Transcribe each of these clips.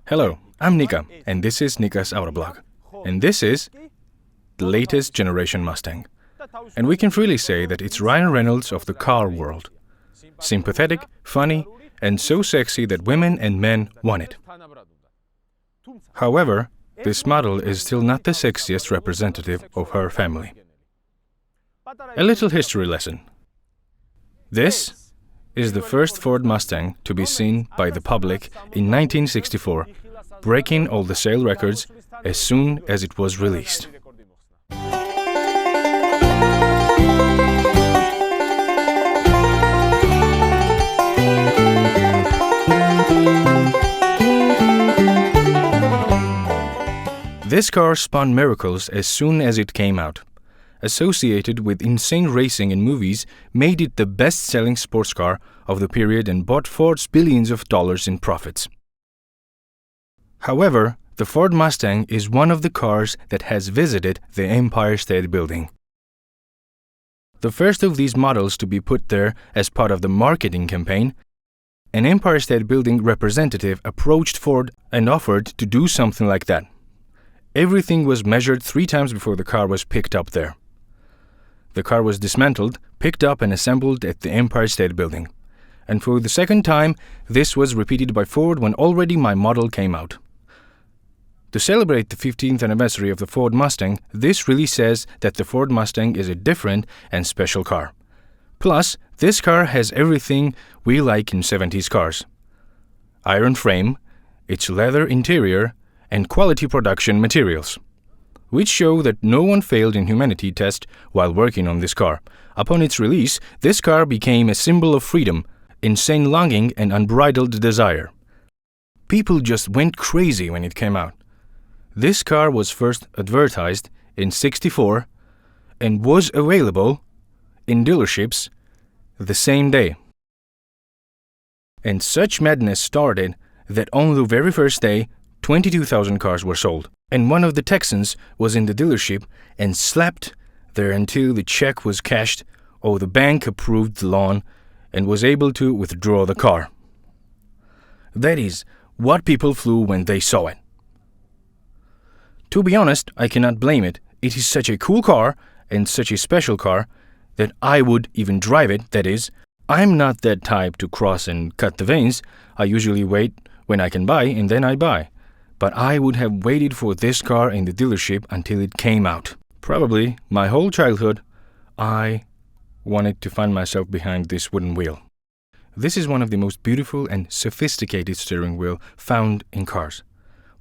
Hello, I'm Nika, and this is Nika's Autovlog. And this is the latest generation Mustang. And we can freely say that it's Ryan Reynolds of the car world. Sympathetic, funny, and so sexy that women and men want it. However, this model is still not the sexiest representative of her family. A little history lesson. This is the first Ford Mustang to be seen by the public in 1964, breaking all the sale records as soon as it was released. This car spun miracles as soon as it came out. Associated with insane racing in movies, made it the best-selling sports car of the period and bought Ford's billions of dollars in profits. However, the Ford Mustang is one of the cars that has visited the Empire State Building. The first of these models to be put there as part of the marketing campaign, an Empire State Building representative approached Ford and offered to do something like that. Everything was measured 3 times before the car was picked up there. The car was dismantled, picked up and assembled at the Empire State Building. And for the second time, this was repeated by Ford when already my model came out. To celebrate the 15th anniversary of the Ford Mustang, this really says that the Ford Mustang is a different and special car. Plus, this car has everything we like in 70s cars. Iron frame, its leather interior, and quality production materials, which show that no one failed in humanity test while working on this car. Upon its release, this car became a symbol of freedom, insane longing, and unbridled desire. People just went crazy when it came out. This car was first advertised in '64 and was available in dealerships the same day. And such madness started that on the very first day, 22,000 cars were sold. And one of the Texans was in the dealership and slept there until the check was cashed or the bank approved the loan and was able to withdraw the car. That is what people flew when they saw it. To be honest, I cannot blame it. It is such a cool car and such a special car that I would even drive it. That is, I'm not that type to cross and cut the veins. I usually wait when I can buy and then I buy. But I would have waited for this car in the dealership until it came out. Probably my whole childhood, I wanted to find myself behind this wooden wheel. This is one of the most beautiful and sophisticated steering wheel found in cars.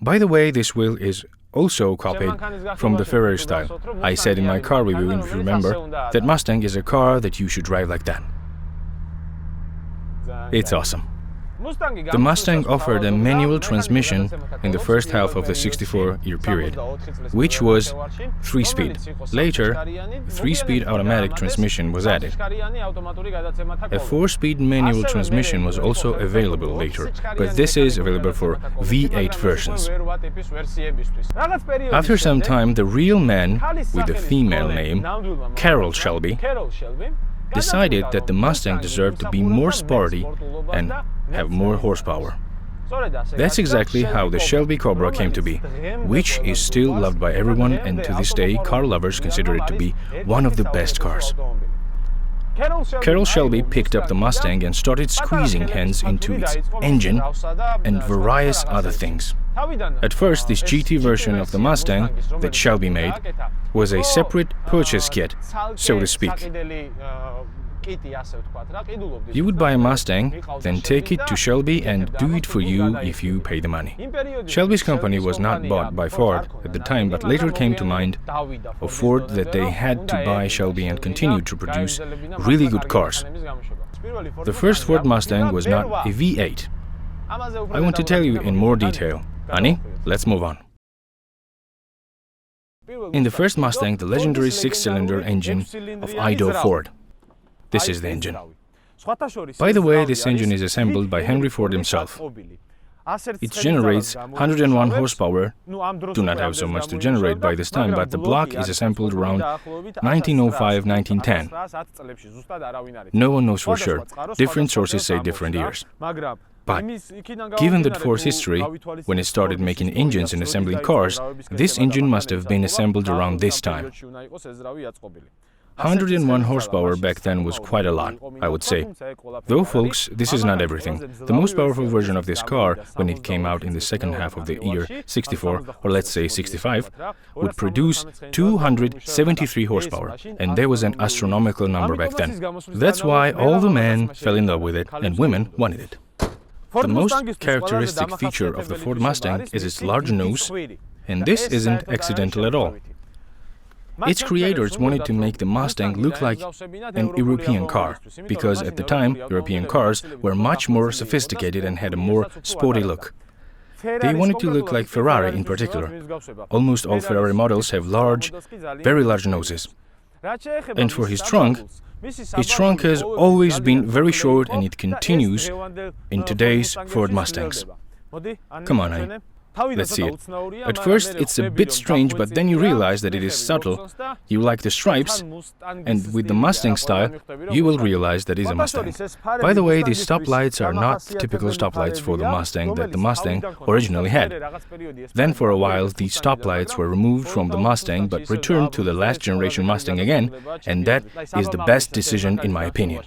By the way, this wheel is also copied from the Ferrari style. I said in my car review, if you remember, that Mustang is a car that you should drive like that. It's awesome. The Mustang offered a manual transmission in the first half of the 64-year period, which was 3-speed. Later, a 3-speed automatic transmission was added. A 4-speed manual transmission was also available later, but this is available for V8 versions. After some time, the real man, with a female name, Carroll Shelby, decided that the Mustang deserved to be more sporty and have more horsepower. That's exactly how the Shelby Cobra came to be, which is still loved by everyone, and to this day car lovers consider it to be one of the best cars. Carroll Shelby picked up the Mustang and started squeezing hands into its engine and various other things. At first, this GT version of the Mustang that Shelby made was a separate purchase kit, so to speak. You would buy a Mustang, then take it to Shelby and do it for you if you pay the money. Shelby's company was not bought by Ford at the time, but later came to mind of Ford that they had to buy Shelby and continue to produce really good cars. The first Ford Mustang was not a V8. I want to tell you in more detail. Honey, let's move on. In the first Mustang, the legendary 6-cylinder engine of Idaho Ford. This is the engine. By the way, this engine is assembled by Henry Ford himself. It generates 101 horsepower, do not have so much to generate by this time, but the block is assembled around 1905-1910. No one knows for sure. Different sources say different years. But given that Ford's history, when it started making engines and assembling cars, this engine must have been assembled around this time. 101 horsepower back then was quite a lot, I would say. Though, folks, this is not everything. The most powerful version of this car, when it came out in the second half of the year 64, or let's say 65, would produce 273 horsepower, and there was an astronomical number back then. That's why all the men fell in love with it, and women wanted it. The most characteristic feature of the Ford Mustang is its large nose, and this isn't accidental at all. Its creators wanted to make the Mustang look like an European car, because at the time, European cars were much more sophisticated and had a more sporty look. They wanted to look like Ferrari in particular. Almost all Ferrari models have large, very large noses. And for his trunk has always been very short, and it continues in today's Ford Mustangs. Come on, honey. Let's see it. At first, it's a bit strange, but then you realize that it is subtle. You like the stripes, and with the Mustang style, you will realize that it's a Mustang. By the way, these stoplights are not typical stoplights for the Mustang that the Mustang originally had. Then for a while, these stoplights were removed from the Mustang but returned to the last generation Mustang again, and that is the best decision in my opinion.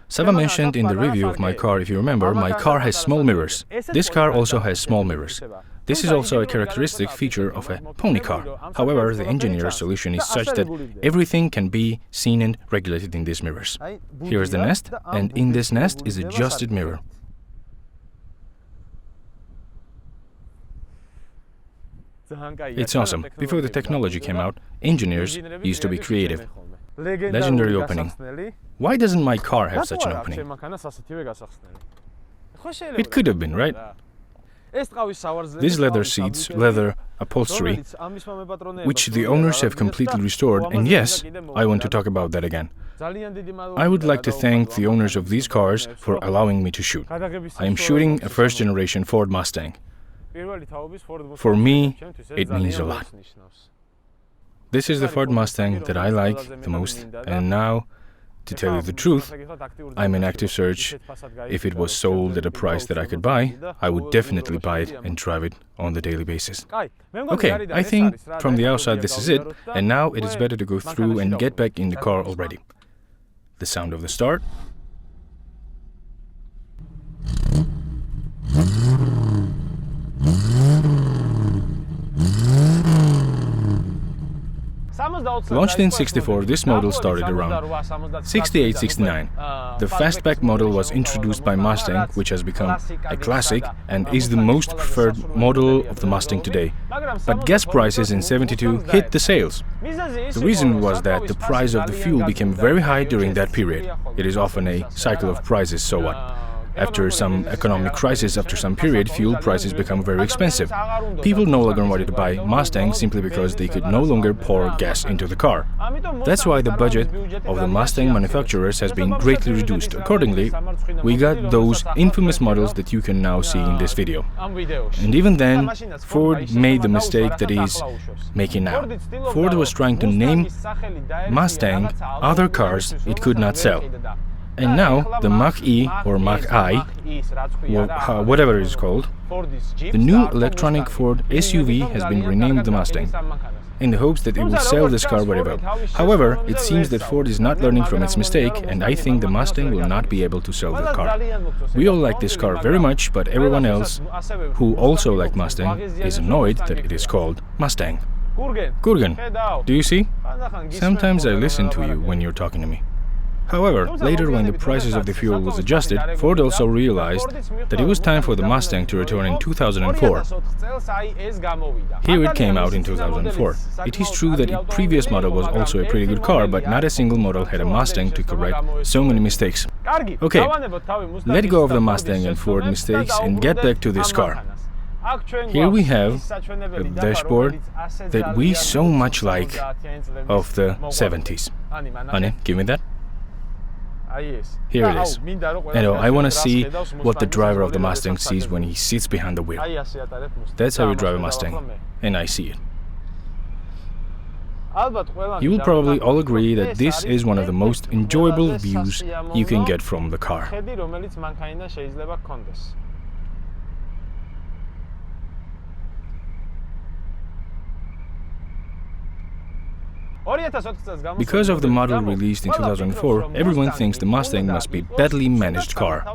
Sava mentioned in the review of my car, if you remember, my car has small mirrors. This car also has small mirrors. This is also a characteristic feature of a pony car. However, the engineer's solution is such that everything can be seen and regulated in these mirrors. Here is the nest, and in this nest is adjusted mirror. It's awesome. Before the technology came out, engineers used to be creative. Legendary opening. Why doesn't my car have such an opening? It could have been, right? These leather seats, leather upholstery, which the owners have completely restored, and yes, I want to talk about that again. I would like to thank the owners of these cars for allowing me to shoot. I am shooting a first-generation Ford Mustang. For me, it means a lot. This is the Ford Mustang that I like the most, and now, to tell you the truth, I'm in active search. If it was sold at a price that I could buy, I would definitely buy it and drive it on the daily basis. Okay, I think from the outside this is it, and now it is better to go through and get back in the car already. The sound of the start. Launched in 64, this model started around 68-69. The fastback model was introduced by Mustang, which has become a classic and is the most preferred model of the Mustang today. But gas prices in 72 hit the sales. The reason was that the price of the fuel became very high during that period. It is often a cycle of prices, so what? After some economic crisis, after some period, fuel prices become very expensive. People no longer wanted to buy Mustang simply because they could no longer pour gas into the car. That's why the budget of the Mustang manufacturers has been greatly reduced. Accordingly, we got those infamous models that you can now see in this video. And even then, Ford made the mistake that he's making now. Ford was trying to name Mustang other cars it could not sell. And now, the Mach-E or Mach-I, whatever it is called, the new electronic Ford SUV has been renamed the Mustang, in the hopes that it will sell this car very well. However, it seems that Ford is not learning from its mistake, and I think the Mustang will not be able to sell the car. We all like this car very much, but everyone else who also like Mustang is annoyed that it is called Mustang. Kurgan, do you see? Sometimes I listen to you when you're talking to me. However, later when the prices of the fuel was adjusted, Ford also realized that it was time for the Mustang to return in 2004. Here it came out in 2004. It is true that its previous model was also a pretty good car, but not a single model had a Mustang to correct so many mistakes. Okay, let go of the Mustang and Ford mistakes and get back to this car. Here we have the dashboard that we so much like of the 70s. Honey, give me that. Here it is. I want to see what the driver of the Mustang sees when he sits behind the wheel. That's how you drive a Mustang, and I see it. You will probably all agree that this is one of the most enjoyable views you can get from the car. Because of the model released in 2004, everyone thinks the Mustang must be a badly managed car.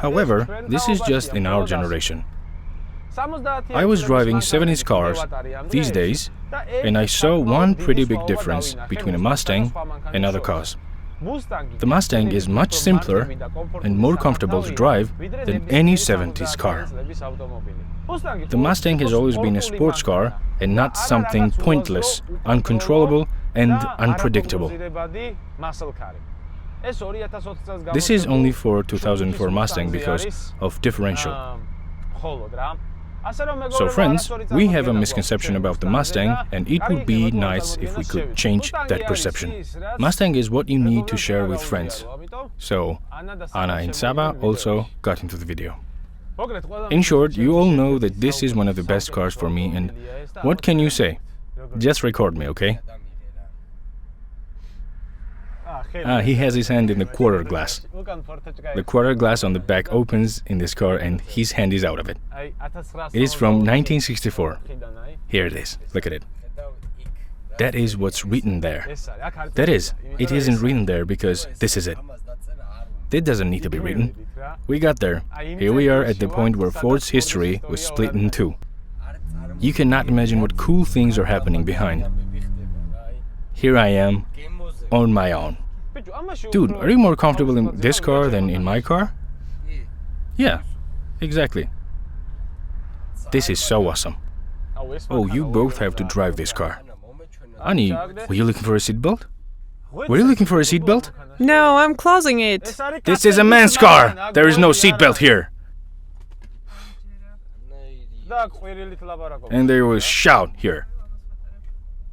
However, this is just in our generation. I was driving 70s cars these days, and I saw one pretty big difference between a Mustang and other cars. The Mustang is much simpler and more comfortable to drive than any 70s car. The Mustang has always been a sports car and not something pointless, uncontrollable and unpredictable. This is only for 2004 Mustang because of differential. So friends, we have a misconception about the Mustang, and it would be nice if we could change that perception. Mustang is what you need to share with friends. So Anna and Saba also got into the video. In short, you all know that this is one of the best cars for me, and what can you say? Just record me, okay? He has his hand in the quarter glass. The quarter glass on the back opens in this car and his hand is out of it. It is from 1964. Here it is. Look at it. That is what's written there. That is, it isn't written there because this is it. That doesn't need to be written. We got there. Here we are at the point where Ford's history was split in two. You cannot imagine what cool things are happening behind. Here I am, on my own. Dude, are you more comfortable in this car than in my car? Yeah, exactly. This is so awesome. Oh, you both have to drive this car. Ani, were you looking for a seatbelt? Were you looking for a seatbelt? No, I'm closing it. This is a man's car! There is no seatbelt here! And there was shout here.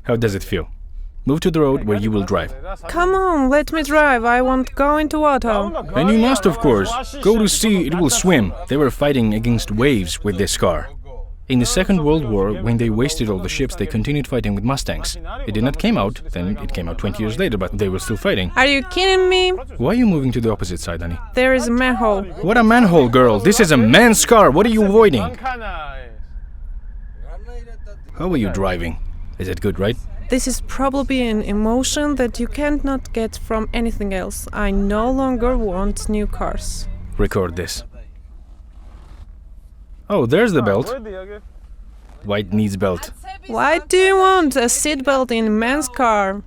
How does it feel? Move to the road where you will drive. Come on, let me drive. I won't go into auto. And you must, of course. Go to sea, it will swim. They were fighting against waves with this car. In the Second World War, when they wasted all the ships, they continued fighting with Mustangs. It did not come out, then it came out 20 years later, but they were still fighting. Are you kidding me? Why are you moving to the opposite side, Annie? There is a manhole. What a manhole, girl! This is a man's car! What are you avoiding? How are you driving? Is it good, right? This is probably an emotion that you cannot get from anything else. I no longer want new cars. Record this. Oh, there's the belt. White needs belt. Why do you want a seatbelt in a man's car?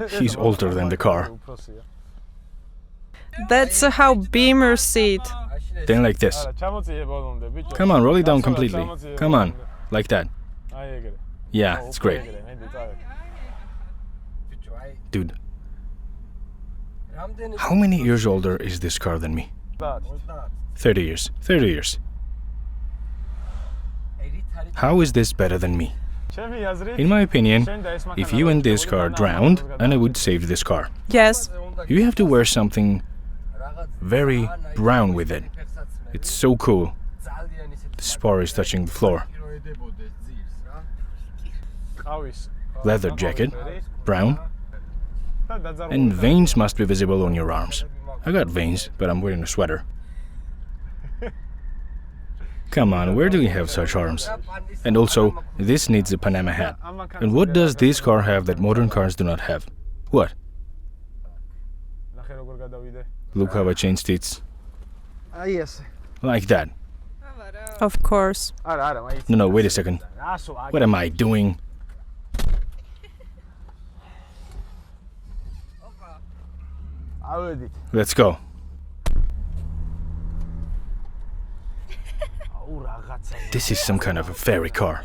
He's older than the car. That's how Beamer sit. Then like this. Come on, roll it down completely. Come on, like that. Yeah, it's great. Dude, how many years older is this car than me? 30 years. 30 years. How is this better than me? In my opinion, if you and this car drowned, and I would save this car. Yes. You have to wear something very brown with it. It's so cool. The spar is touching the floor. Leather jacket, brown. And veins must be visible on your arms. I got veins, but I'm wearing a sweater. Come on, where do we have such arms? And also, this needs a Panama hat. And what does this car have that modern cars do not have? What? Look how I changed it. Like that. Of course. No, wait a second. What am I doing? Let's go. This is some kind of a fairy car.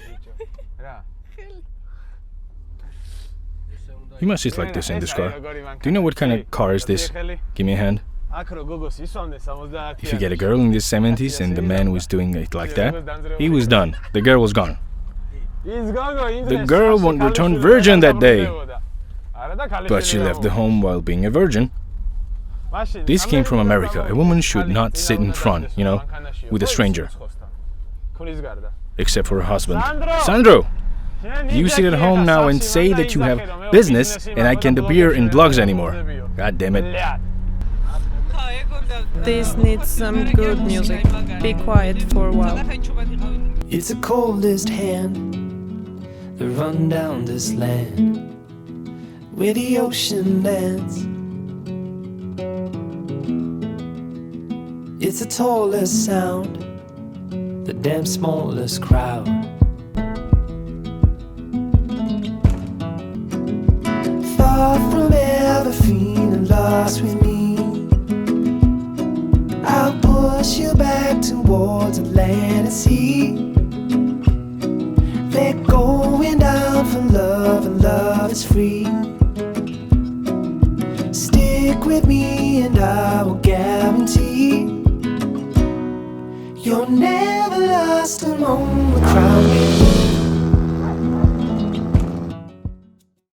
You must sit like this in this car. Do you know what kind of car is this? Give me a hand. If you get a girl in the 70s and the man was doing it like that, he was done. The girl was gone. The girl won't return virgin that day. But she left the home while being a virgin. This came from America. A woman should not sit in front, with a stranger. except for her husband. Sandro! You sit at home now and say that you have business and I can't appear in vlogs anymore. God damn it. This needs some good music. Be quiet for a while. It's the coldest hand that run down this land where the ocean lands. It's the tallest sound, the damn smallest crowd. Far from ever feeling lost with me, I'll push you back towards the land and sea. They're going down for love and love is free. Stick with me and I will guarantee you're never lost along the crowd.